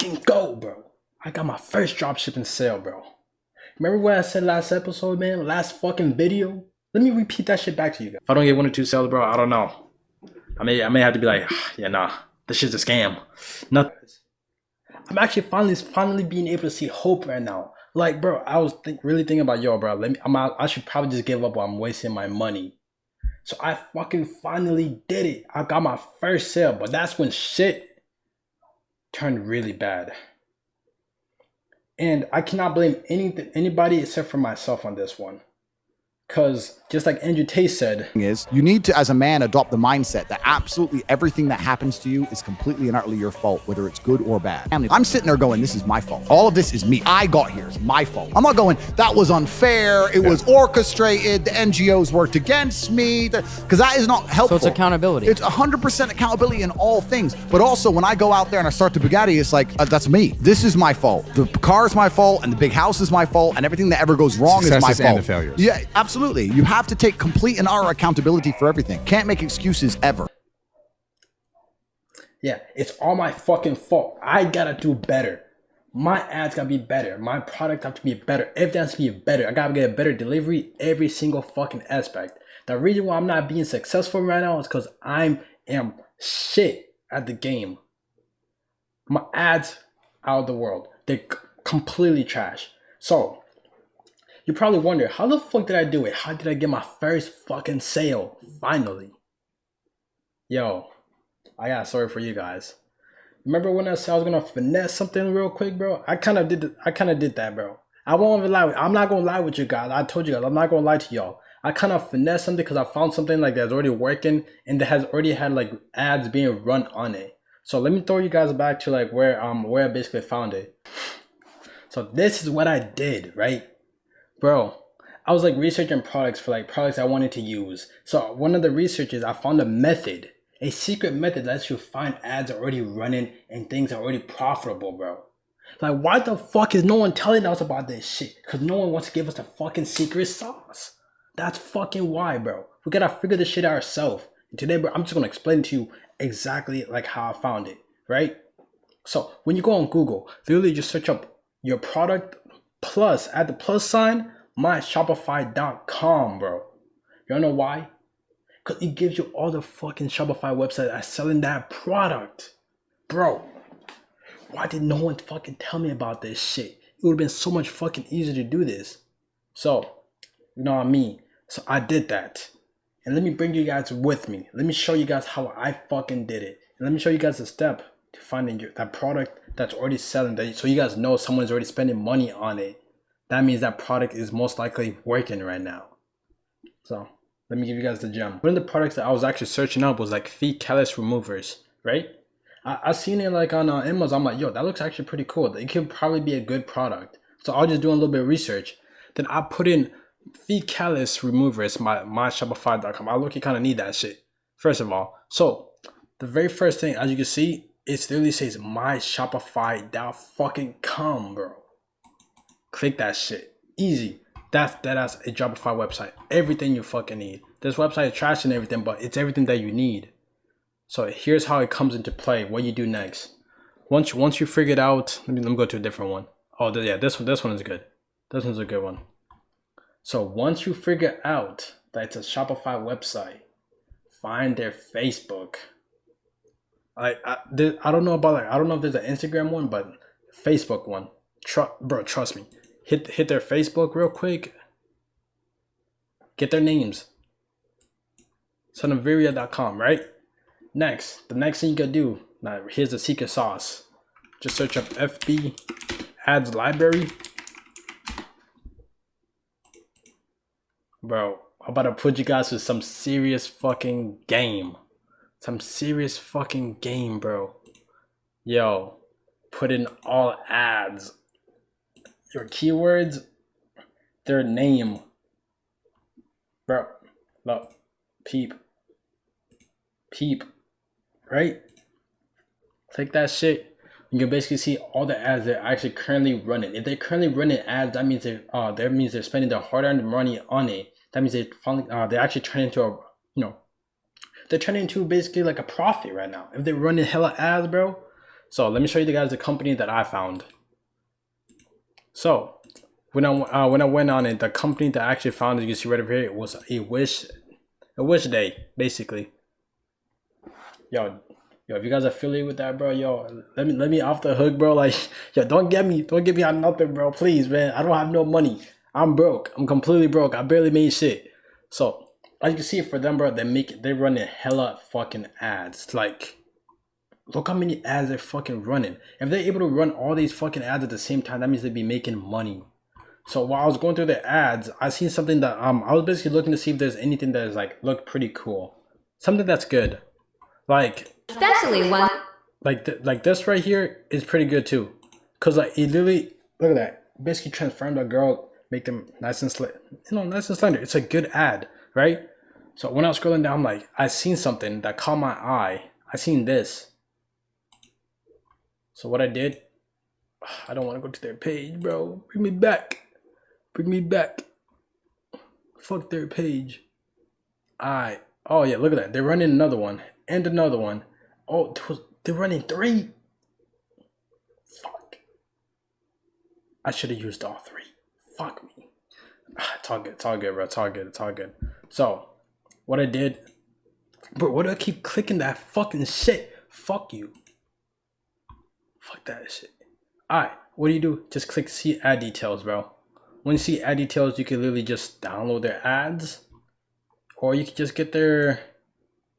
fucking go, bro. I got my first dropshipping sale, bro. Remember what I said last episode, man? Last fucking video? Let me repeat that shit back to you guys. If I don't get 1 or 2 sales, bro, I don't know. I may have to be like, yeah, nah, this shit's a scam. Nothing. I'm actually finally being able to see hope right now. Like, bro, I was really thinking about, yo, bro, I should probably just give up while I'm wasting my money. So I fucking finally did it. I got my first sale, but that's when shit turned really bad. And I cannot blame anybody except for myself on this one. Because just like Andrew Tate said, you need to, as a man, adopt the mindset that absolutely everything that happens to you is completely and utterly your fault, whether it's good or bad. I'm sitting there going, this is my fault. All of this is me. I got here. It's my fault. I'm not going, that was unfair. It was orchestrated. The NGOs worked against me. Because that is not helpful. So it's accountability. It's 100% accountability in all things. But also when I go out there and I start the Bugatti, it's like, that's me. This is my fault. The car is my fault and the big house is my fault and everything that ever goes wrong is my fault. And the failures. Yeah, absolutely. You have to take complete and utter accountability for everything. Can't make excuses ever. Yeah, it's all my fucking fault. I gotta do better. My ads gotta be better. My product have to be better. Everything has to be better. I gotta get a better delivery every single fucking aspect. The reason why I'm not being successful right now is because I am shit at the game. My ads out of the world. They're completely trash. So you probably wonder, how the fuck did I do it? How did I get my first fucking sale? Finally. Yo, I got a story for you guys. Remember when I said I was gonna finesse something real quick, bro? I kind of did that, bro. I won't even lie. I'm not gonna lie with you guys. I told you guys, I'm not gonna lie to y'all. I kind of finessed something because I found something like that's already working and that has already had like ads being run on it. So let me throw you guys back to like where I basically found it. So this is what I did, right? Bro, I was like researching products for like products I wanted to use. So one of the researches, I found a secret method that lets you find ads already running and things are already profitable, bro. Like, why the fuck is no one telling us about this shit? Because no one wants to give us the fucking secret sauce. That's fucking why, bro. We gotta figure this shit out ourselves. And today, bro, I'm just gonna explain to you exactly like how I found it, right? So when you go on Google, literally just search up your product plus, add the plus sign, myshopify.com, bro. You wanna know why? Because it gives you all the fucking Shopify websites that are selling that product. Bro, why did no one fucking tell me about this shit? It would have been so much fucking easier to do this. So, you know what I mean? So I did that. And let me bring you guys with me. Let me show you guys how I fucking did it. And let me show you guys a step to finding that product that's already selling, that so you guys know someone's already spending money on it. That means that product is most likely working right now. So let me give you guys the gem. One of the products that I was actually searching up was like feet callus removers, right? I seen it like on Amazon. I'm like, yo, that looks actually pretty cool. It could probably be a good product. So I was just doing a little bit of research. Then I put in feet callus removers, myshopify.com. I look, you kind of need that shit, first of all. So the very first thing, as you can see, it literally says myshopify.com, bro. Click that shit. Easy. That's a Shopify website. Everything you fucking need. This website is trash and everything, but it's everything that you need. So here's how it comes into play. What you do next. Once you figure it out, let me go to a different one. Oh yeah, this one is good. This one's a good one. So once you figure out that it's a Shopify website, find their Facebook. I don't know about I don't know if there's an Instagram one, but Facebook one. Bro, trust me. Hit their Facebook real quick. Get their names. Sonaviria.com, right? The next thing you gotta do. Now here's the secret sauce. Just search up FB ads library. Bro, I'm about to put you guys through some serious fucking game. Some serious fucking game, bro. Yo, put in all ads. Your keywords, their name. Bro, look, peep, right? Click that shit. You can basically see all the ads they're actually currently running. If they're currently running ads, that means they're spending their hard-earned money on it. That means they're actually turning into they're turning into basically like a profit right now. If they're running hella ads, bro, So let me show you guys the company that I found. So when I went on it, the company that I actually found, as you can see right over here, it was a wish day, basically. Yo, if you guys are affiliated with that, bro, yo, let me off the hook, bro. Like, yo, don't get me on nothing, bro. Please, man. I don't have no money. I'm broke. I'm completely broke. I barely made shit. So as you can see for them, bro, they're running hella fucking ads. Like, look how many ads they're fucking running. If they're able to run all these fucking ads at the same time, that means they'd be making money. So while I was going through the ads, I seen something that I was basically looking to see if there's anything that is like look pretty cool, something that's good, like especially one like this right here is pretty good too, cause like it literally, look at that, basically transformed a girl, make them nice and nice and slender. It's a good ad, right? So when I was scrolling down, I'm like, I seen something that caught my eye. I seen this. So what I did, I don't want to go to their page, bro. Bring me back. Bring me back. Fuck their page. Oh yeah, look at that. They're running another one and another one. Oh, they're running 3. Fuck. I should have used all 3. Fuck me. It's all good, bro. It's all good. So, what I did, bro, why do I keep clicking that fucking shit? Fuck you. Fuck that shit. Alright, what do? Just click see ad details, bro. When you see ad details, you can literally just download their ads, or you can just get their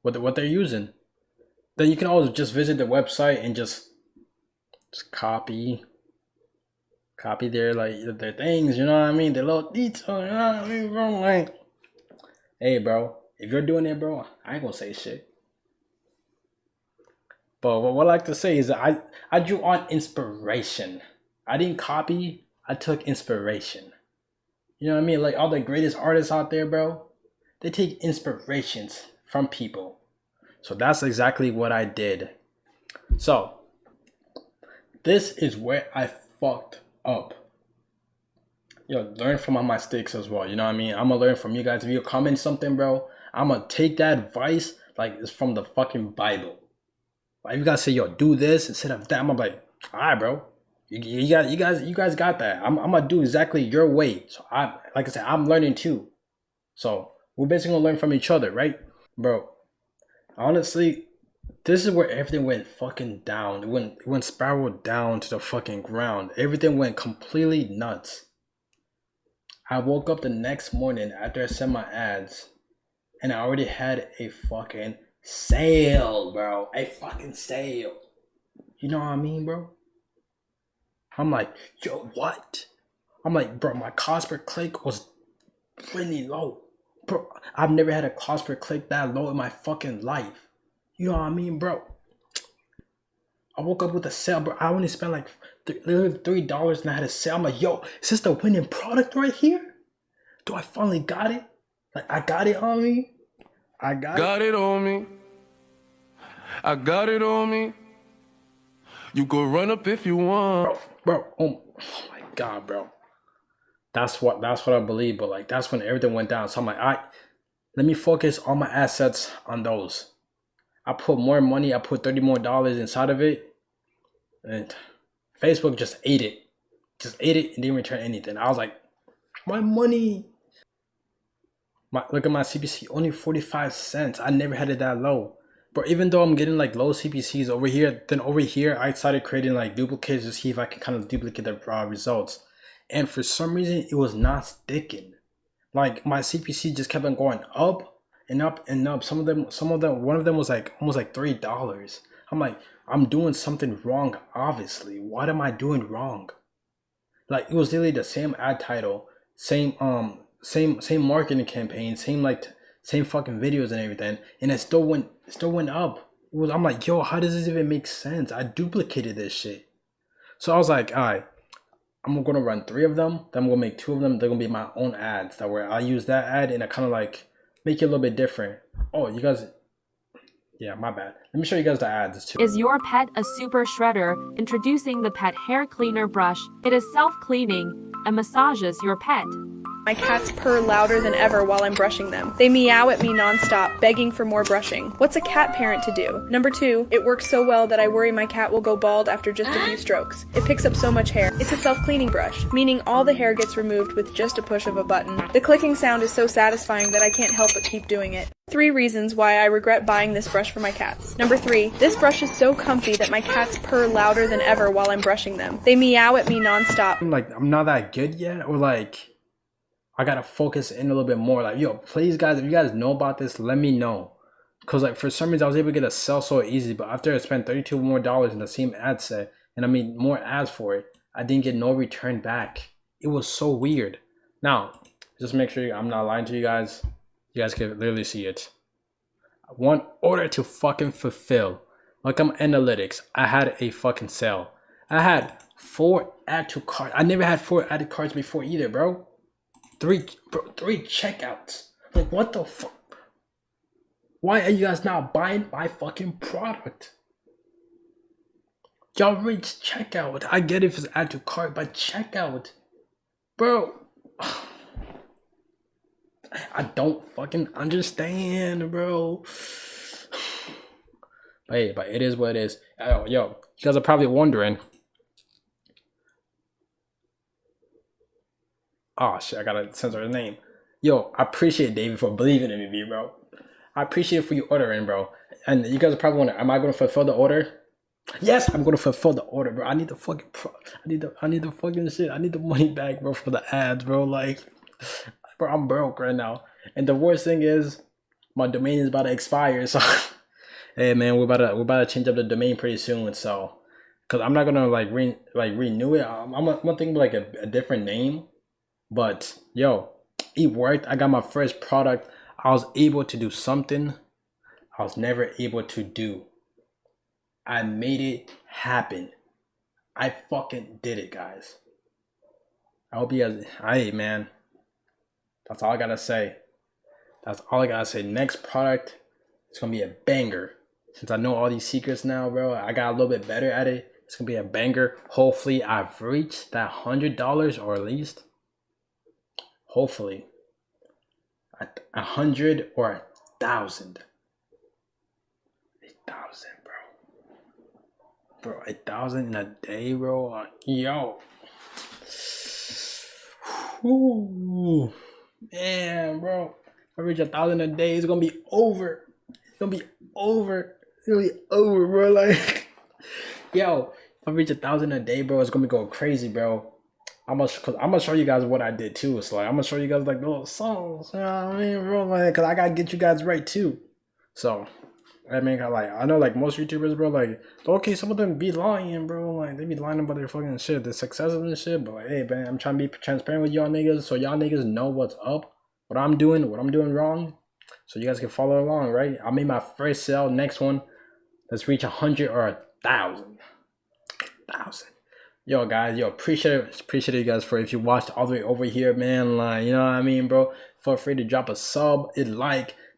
what they're using. Then you can always just visit their website and just copy their their things, you know what I mean? Their little details, you know what I mean, bro? Like, hey, bro, if you're doing it, bro, I ain't gonna say shit. But what I like to say is that I drew on inspiration. I didn't copy. I took inspiration. You know what I mean? Like all the greatest artists out there, bro, they take inspirations from people. So that's exactly what I did. So this is where I fucked up. Yo, learn from my mistakes as well. You know what I mean? I'm gonna learn from you guys. If you comment something, bro, I'm gonna take that advice like it's from the fucking Bible. Like you guys say, yo, do this instead of that, I'm like, all right, bro. You guys got that. I'm gonna do exactly your way. So like I said, I'm learning too. So we're basically gonna learn from each other, right, bro? Honestly, this is where everything went fucking down. It went spiraled down to the fucking ground. Everything went completely nuts. I woke up the next morning after I sent my ads, and I already had a fucking sale, bro. A fucking sale. You know what I mean, bro? I'm like, yo, what? I'm like, bro, my cost per click was really low. Bro, I've never had a cost per click that low in my fucking life. You know what I mean, bro? I woke up with a sale, bro. I only spent like $3 and I had a sale. I'm like, yo, is this the winning product right here? Do I finally got it? Like, I got it on me? I got it on me. I got it on me. You go run up if you want. Bro, oh my god, bro. That's what I believe, but like that's when everything went down. So I'm like, let me focus all my assets on those. I put more money, I put $30 more inside of it, and Facebook just ate it. Just ate it and didn't return anything. I was like, my money. Look at my CPC, only 45 cents. I never had it that low. But even though I'm getting like low CPCs over here, then over here I started creating like duplicates to see if I can kind of duplicate the results. And for some reason it was not sticking. Like my CPC just kept on going up and up and up. Some of them, one of them was like almost like $3. I'm like, I'm doing something wrong, obviously. What am I doing wrong? Like it was literally the same ad title, same marketing campaign, same fucking videos and everything, and it still went up. I'm like, yo, how does this even make sense? I duplicated this shit. So I was like, all right, I'm gonna run 3 of them, then I'm gonna make 2 of them. They're gonna be my own ads that where I use that ad and I kind of like make it a little bit different. Oh, you guys, yeah, my bad. Let me show you guys the ads too. Is your pet a super shredder? Introducing the pet hair cleaner brush. It is self-cleaning and massages your pet. My cats purr louder than ever while I'm brushing them. They meow at me nonstop, begging for more brushing. What's a cat parent to do? Number 2, it works so well that I worry my cat will go bald after just a few strokes. It picks up so much hair. It's a self-cleaning brush, meaning all the hair gets removed with just a push of a button. The clicking sound is so satisfying that I can't help but keep doing it. 3 reasons why I regret buying this brush for my cats. Number 3, this brush is so comfy that my cats purr louder than ever while I'm brushing them. They meow at me nonstop. Like, I'm not that good yet, or like, I gotta focus in a little bit more. Like, yo, please guys, if you guys know about this, let me know. Cause like for some reason I was able to get a sell so easy, but after I spent $32 more in the same ad set, and I mean more ads for it, I didn't get no return back. It was so weird. Now, just make sure I'm not lying to you guys. You guys can literally see it. 1 order to fucking fulfill. Like, I'm analytics. I had a fucking sale. I had 4 add to cart. I never had 4 added cards before either, bro. 3 checkouts. Like, what the fuck? Why are you guys not buying my fucking product? Y'all reach checkout. I get if it's add to cart, but checkout, bro. I don't fucking understand, bro. But hey, but it is what it is. Yo, you guys are probably wondering. Oh shit, I gotta censor his name. Yo, I appreciate David for believing in me, bro. I appreciate it for you ordering, bro. And you guys are probably wondering, am I gonna fulfill the order? Yes, I'm gonna fulfill the order, bro. I need the fucking I need the fucking shit. I need the money back, bro, for the ads, bro. Like, bro, I'm broke right now. And the worst thing is, my domain is about to expire. So, hey man, we're about to change up the domain pretty soon. So, cause I'm not gonna like renew it. I'm gonna think of like a different name. But yo, it worked. I got my first product. I was able to do something I was never able to do. I made it happen. I fucking did it, guys. I hope you guys, hey man, that's all I gotta say. That's all I gotta say. Next product, it's gonna be a banger. Since I know all these secrets now, bro, I got a little bit better at it. It's gonna be a banger. Hopefully I've reached that $100, or at least, hopefully, 100 or 1,000. 1,000, bro. Bro, 1,000 in a day, bro. Yo. Ooh. Man, bro. If I reach 1,000 a day, it's gonna be over. It's gonna be over. It's gonna be over, bro. Like, yo, if I reach 1,000 a day, bro, it's gonna be going crazy, bro. I'm gonna show you guys what I did too. So like, I'm gonna show you guys like the little songs. You know what I mean, bro? Like, cause I gotta get you guys right too. So, I mean, I know like most YouTubers, bro, like, okay, some of them be lying, bro. Like, they be lying about their fucking shit, the success of this shit. But like, hey, man, I'm trying to be transparent with y'all niggas, so y'all niggas know what's up, what I'm doing wrong, so you guys can follow along, right? I made my first sale. Next one, let's reach 100 or 1,000. 1,000. Yo, guys, yo, appreciate you guys for if you watched all the way over here, man. Like, you know what I mean, bro? Feel free to drop a sub,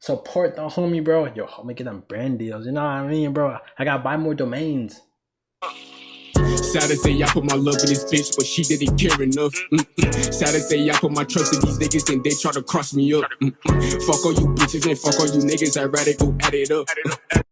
support the homie, bro. Yo, help me get them brand deals. You know what I mean, bro? I gotta buy more domains. Sad to say I put my love in this bitch, but she didn't care enough. Sad to say I put my trust in these niggas and they try to cross me up. Fuck all you bitches and fuck all you niggas. I'd rather go at it up.